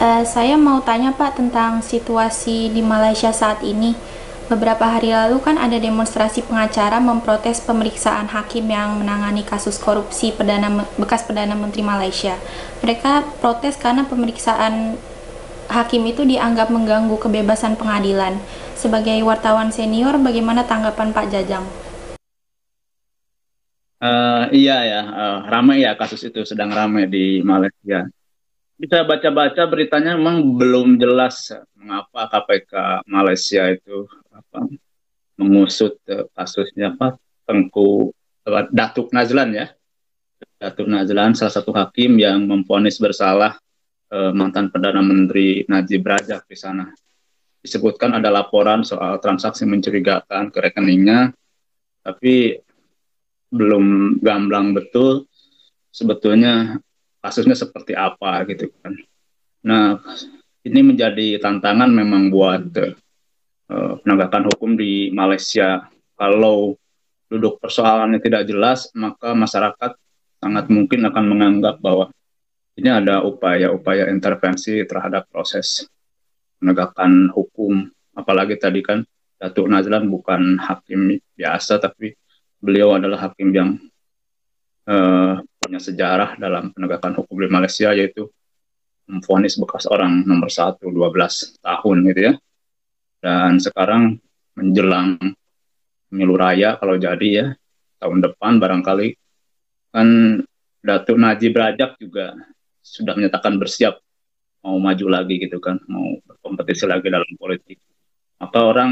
Saya mau tanya Pak tentang situasi di Malaysia saat ini. Beberapa hari lalu kan ada demonstrasi pengacara memprotes pemeriksaan hakim yang menangani kasus korupsi bekas Perdana Menteri Malaysia. Mereka protes karena pemeriksaan hakim itu dianggap mengganggu kebebasan pengadilan. Sebagai wartawan senior, bagaimana tanggapan Pak Jajang? Iya ya, ramai ya kasus itu sedang ramai di Malaysia. Bisa baca-baca beritanya memang belum jelas mengapa KPK Malaysia itu apa, mengusut kasusnya Tengku Datuk Nazlan ya. Datuk Nazlan salah satu hakim yang memvonis bersalah mantan Perdana Menteri Najib Razak di sana. Disebutkan ada laporan soal transaksi mencurigakan ke rekeningnya, tapi belum gamblang betul sebetulnya kasusnya seperti apa gitu kan. Nah, ini menjadi tantangan memang buat penegakan hukum di Malaysia. Kalau duduk persoalannya tidak jelas, maka masyarakat sangat mungkin akan menganggap bahwa ini ada upaya-upaya intervensi terhadap proses penegakan hukum. Apalagi tadi kan Datuk Nazlan bukan hakim biasa, tapi beliau adalah hakim yang punya sejarah dalam penegakan hukum di Malaysia, yaitu memvonis bekas orang nomor 1 12 tahun gitu ya. Dan sekarang menjelang pemilu raya kalau jadi ya tahun depan barangkali kan Datuk Najib Razak juga sudah menyatakan bersiap mau maju lagi gitu kan, mau berkompetisi lagi dalam politik. Maka orang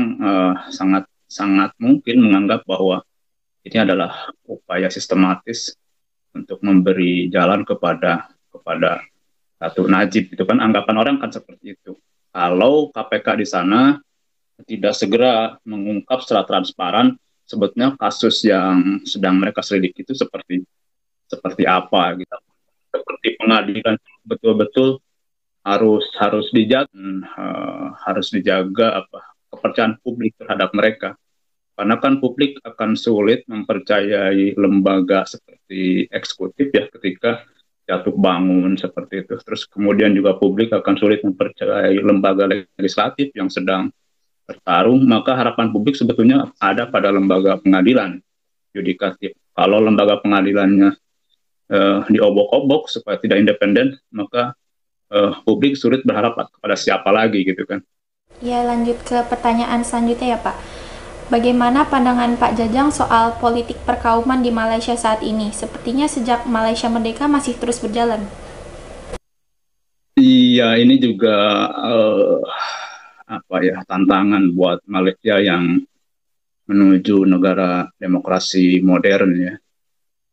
sangat sangat mungkin menganggap bahwa ini adalah upaya sistematis untuk memberi jalan kepada Datuk Najib. Itu kan anggapan orang kan seperti itu. Kalau KPK di sana tidak segera mengungkap secara transparan sebetulnya kasus yang sedang mereka selidiki itu seperti apa gitu. Seperti pengadilan betul-betul harus dijaga, harus dijaga kepercayaan publik terhadap mereka. Karena kan publik akan sulit mempercayai lembaga seperti eksekutif ya ketika jatuh bangun seperti itu. Terus kemudian juga publik akan sulit mempercayai lembaga legislatif yang sedang bertarung. Maka harapan publik sebetulnya ada pada lembaga pengadilan yudikatif. Kalau lembaga pengadilannya diobok-obok supaya tidak independen, maka publik sulit berharap kepada siapa lagi gitu kan. Ya, lanjut ke pertanyaan selanjutnya ya Pak. Bagaimana pandangan Pak Jajang soal politik perkauman di Malaysia saat ini? Sepertinya sejak Malaysia merdeka masih terus berjalan. Iya, ini juga tantangan buat Malaysia yang menuju negara demokrasi modern ya.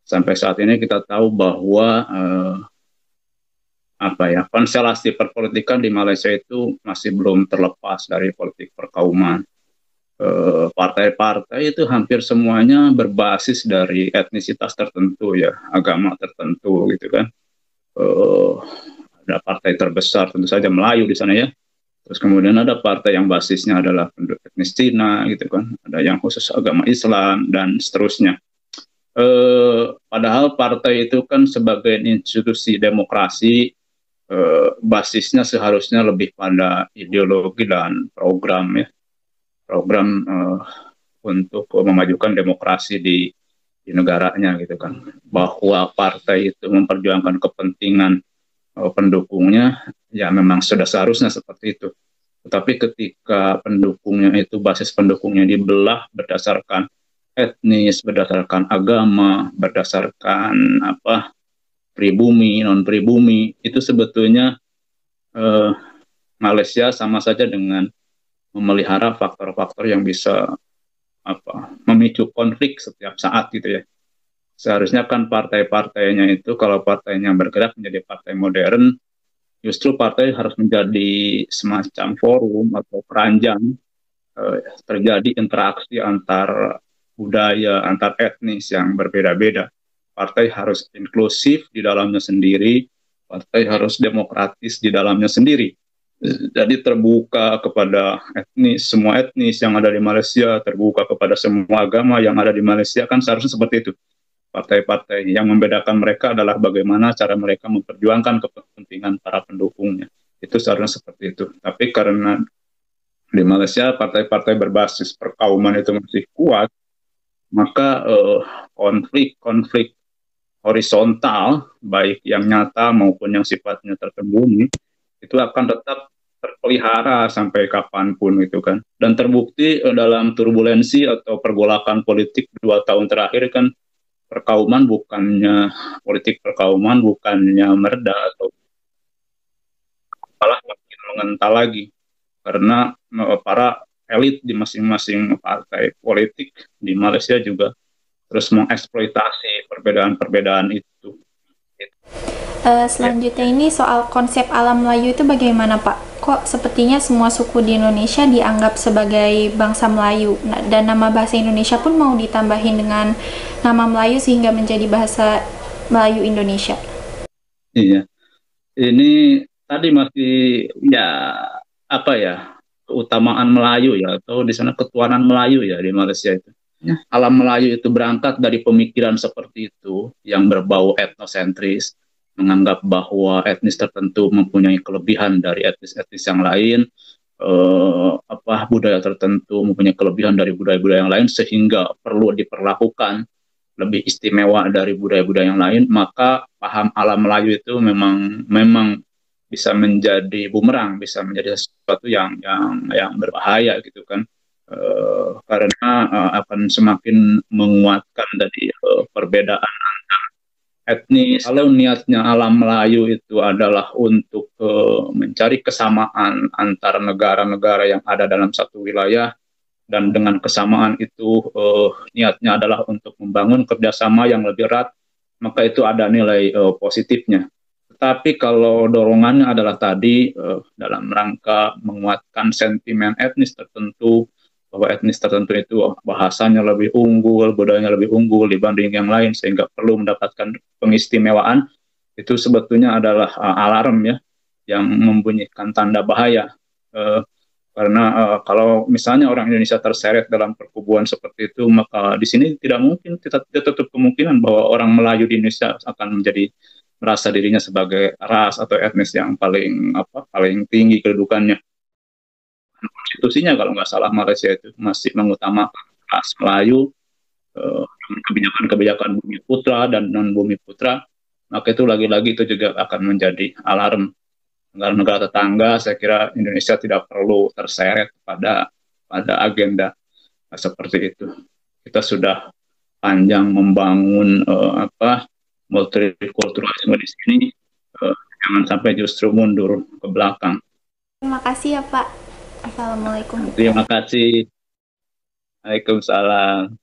Sampai saat ini kita tahu bahwa konstelasi perpolitikan di Malaysia itu masih belum terlepas dari politik perkauman. Partai-partai itu hampir semuanya berbasis dari etnisitas tertentu ya, agama tertentu gitu kan. Ada partai terbesar tentu saja Melayu di sana ya. Terus kemudian ada partai yang basisnya adalah penduduk etnis Cina gitu kan. Ada yang khusus agama Islam dan seterusnya. Padahal partai itu kan sebagai institusi demokrasi basisnya seharusnya lebih pada ideologi dan program ya. Program untuk memajukan demokrasi di negaranya gitu kan, bahwa partai itu memperjuangkan kepentingan pendukungnya ya memang sudah seharusnya seperti itu. Tetapi ketika pendukungnya itu basis pendukungnya dibelah berdasarkan etnis, berdasarkan agama, berdasarkan pribumi non pribumi, itu sebetulnya Malaysia sama saja dengan memelihara faktor-faktor yang bisa memicu konflik setiap saat gitu ya. Seharusnya kan partai-partainya itu kalau partainya bergerak menjadi partai modern, justru partai harus menjadi semacam forum atau keranjang terjadi interaksi antar budaya, antar etnis yang berbeda-beda. Partai harus inklusif di dalamnya sendiri, partai harus demokratis di dalamnya sendiri. Jadi terbuka kepada semua etnis yang ada di Malaysia, terbuka kepada semua agama yang ada di Malaysia, kan seharusnya seperti itu. Partai-partai yang membedakan mereka adalah bagaimana cara mereka memperjuangkan kepentingan para pendukungnya. Itu seharusnya seperti itu. Tapi karena di Malaysia partai-partai berbasis perkauman itu masih kuat, maka konflik-konflik horizontal, baik yang nyata maupun yang sifatnya tersembunyi, itu akan tetap terpelihara sampai kapanpun gitu kan. Dan terbukti dalam turbulensi atau pergolakan politik 2 tahun terakhir kan, politik perkauman bukannya mereda atau malah makin mengental lagi karena para elit di masing-masing partai politik di Malaysia juga terus mengeksploitasi perbedaan-perbedaan itu. Selanjutnya ini soal konsep alam Melayu itu bagaimana Pak? Kok sepertinya semua suku di Indonesia dianggap sebagai bangsa Melayu, dan nama bahasa Indonesia pun mau ditambahin dengan nama Melayu sehingga menjadi bahasa Melayu Indonesia. Iya, ini tadi masih ya apa ya, keutamaan Melayu ya, atau di sana ketuhanan Melayu ya di Malaysia itu. Ya. Alam Melayu itu berangkat dari pemikiran seperti itu yang berbau etnosentris, menganggap bahwa etnis tertentu mempunyai kelebihan dari etnis-etnis yang lain, budaya tertentu mempunyai kelebihan dari budaya-budaya yang lain sehingga perlu diperlakukan lebih istimewa dari budaya-budaya yang lain. Maka paham alam Melayu itu memang bisa menjadi bumerang, bisa menjadi sesuatu yang berbahaya gitu kan. Karena akan semakin menguatkan dari perbedaan etnis. Kalau niatnya alam Melayu itu adalah untuk mencari kesamaan antara negara-negara yang ada dalam satu wilayah, dan dengan kesamaan itu niatnya adalah untuk membangun kerjasama yang lebih erat, maka itu ada nilai positifnya. Tetapi kalau dorongannya adalah tadi dalam rangka menguatkan sentimen etnis tertentu, bahwa etnis tertentu itu bahasanya lebih unggul, budayanya lebih unggul dibanding yang lain, sehingga perlu mendapatkan pengistimewaan, itu sebetulnya adalah alarm ya, yang membunyikan tanda bahaya. Karena kalau misalnya orang Indonesia terseret dalam perkubuan seperti itu, maka di sini tidak mungkin, tidak tutup kemungkinan bahwa orang Melayu di Indonesia akan merasa dirinya sebagai ras atau etnis yang paling tinggi kedudukannya. Konstitusinya kalau nggak salah Malaysia itu masih mengutamakan ras Melayu, kebijakan-kebijakan Bumi Putra dan non Bumi Putra, maka itu lagi-lagi itu juga akan menjadi alarm. Negara-negara tetangga, saya kira Indonesia tidak perlu terseret pada agenda seperti itu. Kita sudah panjang membangun multikulturalisme di sini, jangan sampai justru mundur ke belakang. Terima kasih ya Pak. Assalamualaikum. Terima kasih. Waalaikumsalam.